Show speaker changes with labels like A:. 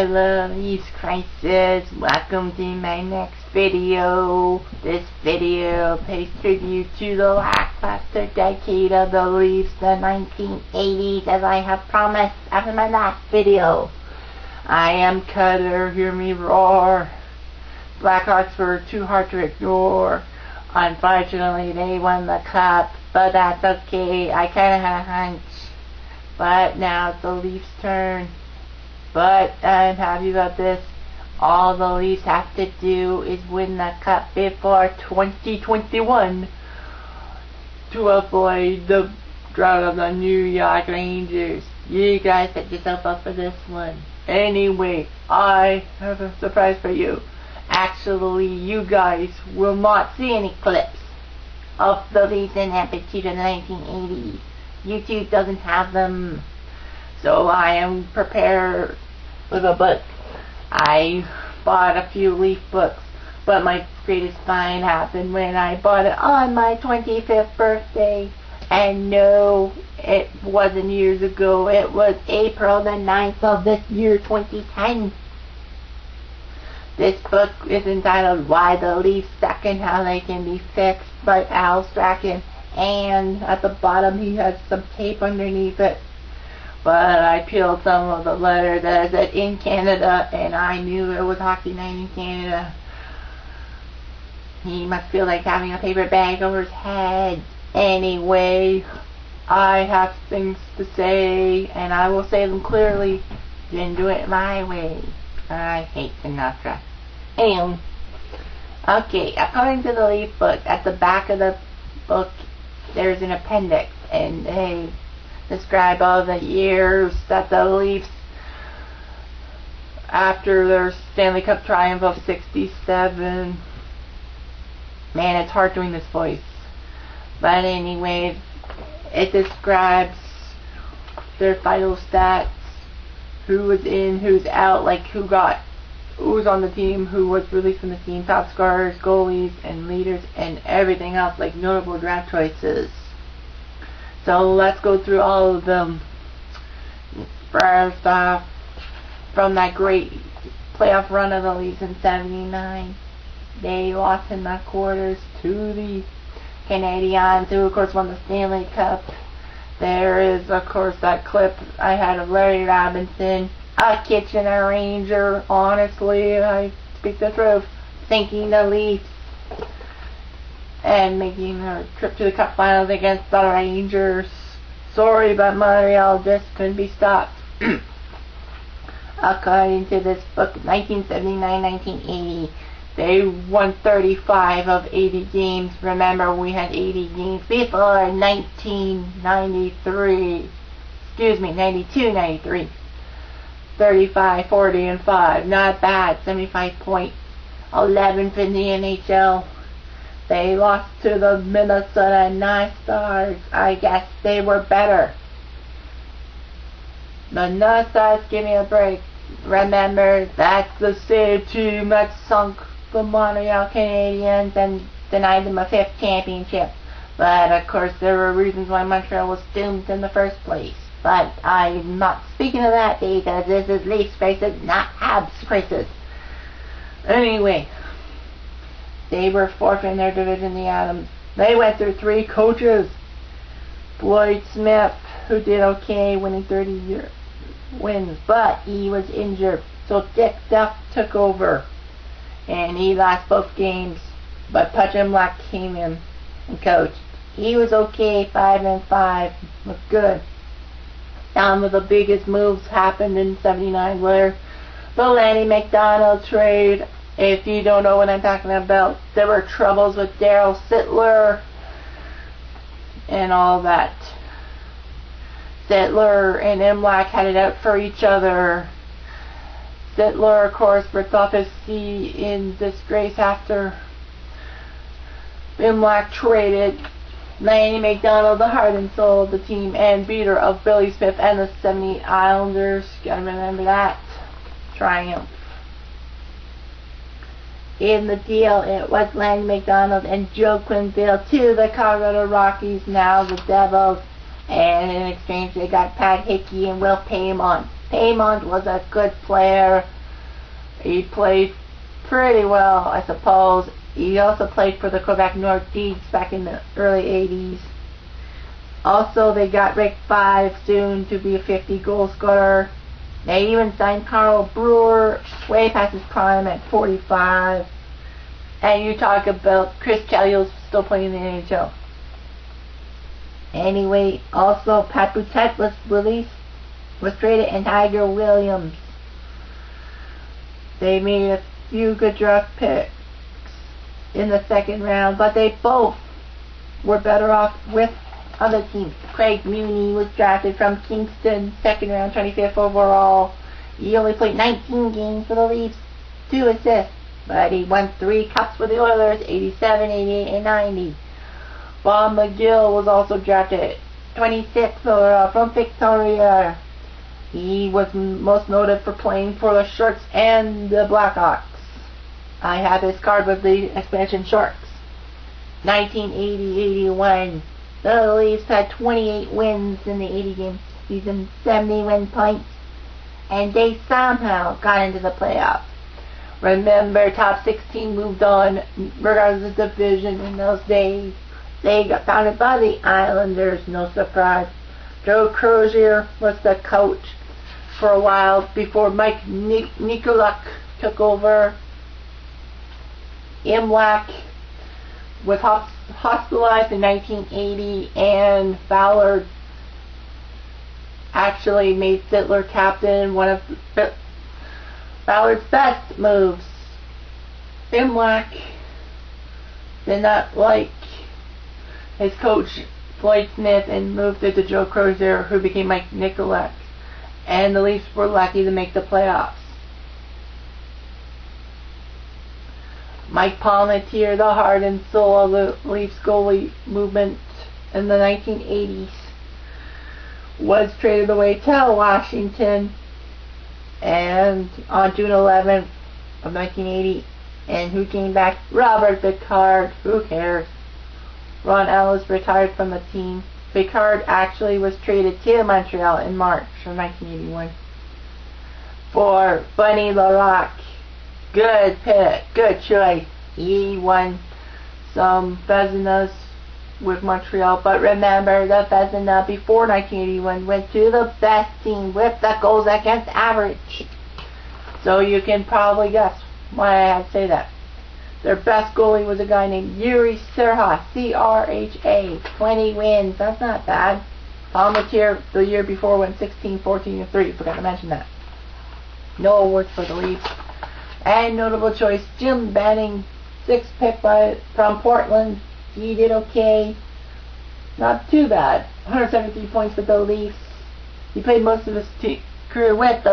A: Hello, Leafs Crisis. Welcome to my next video. This video pays tribute to the lackluster decade of the Leafs, the 1980s, as I have promised after my last video. I am Cutter, hear me roar. Blackhawks were too hard to ignore. Unfortunately, they won the cup, but that's okay. I kinda had a hunch. But now it's the Leafs' turn. But I'm happy about this. All the Leafs have to do is win the cup before 2021 to avoid the drought of the New York Rangers. You guys set yourself up for this one. Anyway, I have a surprise for you. Actually, you guys will not see any clips of the Leafs in amplitude in the 1980s. YouTube doesn't have them. So I am prepared with a book. I bought a few Leaf books, but my greatest find happened when I bought it on my 25th birthday. And no, it wasn't years ago. It was April the 9th of this year, 2010. This book is entitled Why the Leafs Suck and How They Can Be Fixed by Al Strachan. And at the bottom he has some tape underneath it. But I peeled some of the letter that said in Canada, and I knew it was Hockey Night in Canada. He must feel like having a paper bag over his head. Anyway, I have things to say, and I will say them clearly. Didn't do it my way. I hate Sinatra. Anyway, okay, according to the Leaf book, at the back of the book, there's an appendix, and they describe all the years that the Leafs, after their Stanley Cup triumph of '67, man, it's hard doing this voice, but anyway, it describes their vital stats, who was in, who's out, like who was on the team, who was released from the team, top scorers, goalies, and leaders, and everything else, like notable draft choices. So let's go through all of them. First off, from that great playoff run of the Leafs in '79, they lost in the quarters to the Canadiens, who of course won the Stanley Cup. There is of course that clip I had of Larry Robinson, a Kitchener Ranger, honestly, I speak the truth, thanking the Leafs and making their trip to the Cup Finals against the Rangers. Sorry, but Montreal just couldn't be stopped. According to this book, 1979-1980, they won 35 of 80 games. Remember, we had 80 games before 1993. Excuse me, 92-93. 35, 40, and 5. Not bad. 75.11 for the NHL. They lost to the Minnesota North Stars. I guess they were better. The North Stars, give me a break. Remember, that's the same team that sunk the Montreal Canadiens and denied them a 5th championship. But of course, there were reasons why Montreal was doomed in the first place. But I'm not speaking of that because this is Leafs Crisis, not Habs Crisis. Anyway, they were 4th in their division, the Adams. They went through 3 coaches. Floyd Smith, who did okay, winning 30 wins, but he was injured. So Dick Duff took over, and he lost both games. But Putcham came in and coached. He was okay, 5-5, looked good. Some of the biggest moves happened in '79, where the Lanny McDonald trade. If you don't know what I'm talking about, there were troubles with Daryl Sittler and all that. Sittler and Imlach had it out for each other. Sittler, of course, ripped off his C in disgrace after Imlach traded Lanny McDonald, the heart and soul of the team and beater of Billy Smith and the '78 Islanders. Gotta remember that triumph. In the deal, it was Lanny McDonald and Joe Quenneville to the Colorado Rockies, now the Devils, and in exchange they got Pat Hickey and Will Paymon. Paymont was a good player. He played pretty well, I suppose. He also played for the Quebec Nordiques back in the early 80s. Also, they got Rick Five, soon to be a 50-goal scorer. They even signed Carl Brewer, way past his prime at 45. And you talk about Chris Chelios still playing in the NHL. Anyway, also Pat Boutette was traded, and Tiger Williams. They made a few good draft picks in the second round, but they both were better off with other teams. Craig Muni was drafted from Kingston, second round, 25th overall. He only played 19 games for the Leafs, 2 assists, but he won 3 cups for the Oilers, 87, 88, and 90. Bob McGill was also drafted 26th overall from Victoria. He was most noted for playing for the Sharks and the Blackhawks. I have his card with the expansion Sharks. 1980-81. The Leafs had 28 wins in the 80-game season, 71 points, and they somehow got into the playoffs. Remember, top 16 moved on, regardless of the division in those days. They got founded by the Islanders, no surprise. Joe Crozier was the coach for a while before Mike Nikolak took over. Imlach was hospitalized in 1980, and Ballard actually made Sittler captain, one of Ballard's best moves. Imlach did not like his coach Floyd Smith and moved it to Joe Crozier, who became Mike Nikolak, and the Leafs were lucky to make the playoffs. Mike Palmateer, the heart and soul of the Leafs goalie movement in the 1980s, was traded away to Washington and on June 11th of 1980. And who came back? Robert Picard. Who cares? Ron Ellis retired from the team. Picard actually was traded to Montreal in March of 1981 for Bunny Larocque. Good pick, good choice. He won some Vezinas with Montreal, but remember, the Vezina before 1981 went to the best team with the goals against average. So you can probably guess why I had to say that. Their best goalie was a guy named Yuri Serha, C-R-H-A, 20 wins, that's not bad. Palmateer the year before went 16, 14, and 3, forgot to mention that. No awards for the Leafs. And notable choice, Jim Benning, 6th pick from Portland. He did okay. Not too bad. 173 points with the Leafs. He played most of his career with the